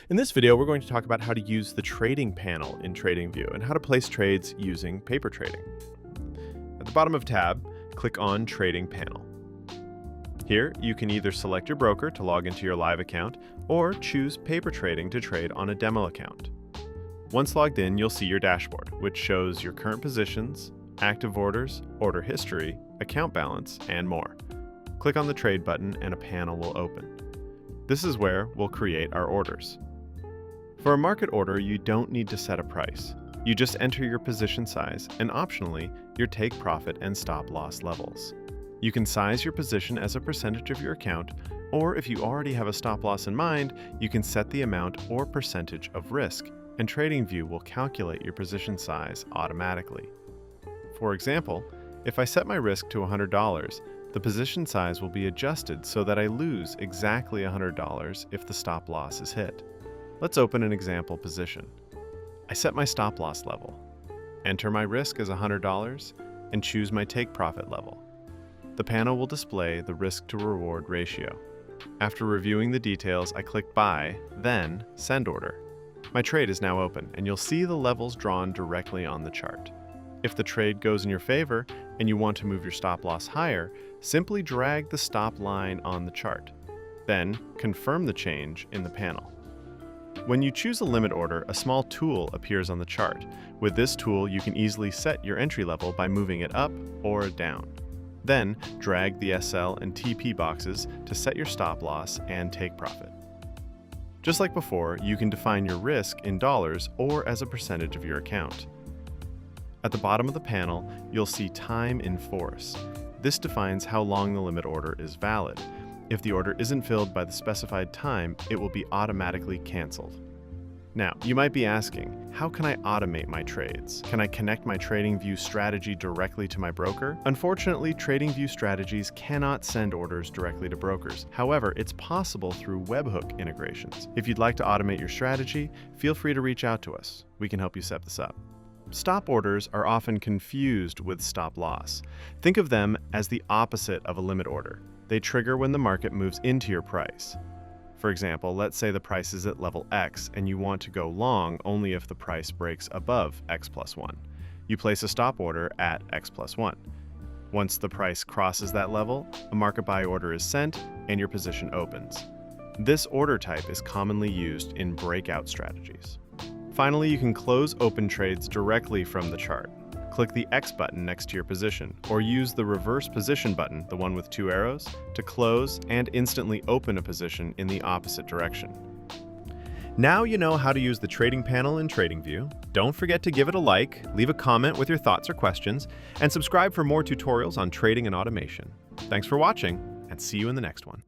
In this video, we're going to talk about how to use the trading panel in Tradingview and how to place trades using paper trading. At the bottom of tab, click on Trading Panel. Here, you can either select your broker to log into your live account or choose paper trading to trade on a demo account. Once logged in, you'll see your dashboard, which shows your current positions, active orders, order history, account balance, and more. Click on the Trade button and a panel will open. This is where we'll create our orders. For a market order, you don't need to set a price. You just enter your position size and optionally, your take profit and stop loss levels. You can size your position as a percentage of your account, or if you already have a stop loss in mind, you can set the amount or percentage of risk, and Tradingview will calculate your position size automatically. For example, if I set my risk to $100, the position size will be adjusted so that I lose exactly $100 if the stop loss is hit. Let's open an example position. I set my stop loss level, enter my risk as $100, and choose my take profit level. The panel will display the risk to reward ratio. After reviewing the details, I click Buy, then Send Order. My trade is now open, and you'll see the levels drawn directly on the chart. If the trade goes in your favor and you want to move your stop loss higher, simply drag the stop line on the chart. Then confirm the change in the panel. When you choose a limit order, a small tool appears on the chart. With this tool, you can easily set your entry level by moving it up or down. Then, drag the SL and TP boxes to set your stop loss and take profit. Just like before, you can define your risk in dollars or as a percentage of your account. At the bottom of the panel, you'll see Time in Force. This defines how long the limit order is valid. If the order isn't filled by the specified time, it will be automatically canceled. Now, you might be asking, how can I automate my trades? Can I connect my Tradingview strategy directly to my broker? Unfortunately, Tradingview strategies cannot send orders directly to brokers. However, it's possible through webhook integrations. If you'd like to automate your strategy, feel free to reach out to us. We can help you set this up. Stop orders are often confused with stop loss. Think of them as the opposite of a limit order. They trigger when the market moves into your price. For example, let's say the price is at level X and you want to go long only if the price breaks above X plus 1. You place a stop order at X plus 1. Once the price crosses that level, a market buy order is sent and your position opens. This order type is commonly used in breakout strategies. Finally, you can close open trades directly from the chart. Click the X button next to your position, or use the reverse position button, the one with 2 arrows, to close and instantly open a position in the opposite direction. Now you know how to use the trading panel in Tradingview. Don't forget to give it a like, leave a comment with your thoughts or questions, and subscribe for more tutorials on trading and automation. Thanks for watching, and see you in the next one.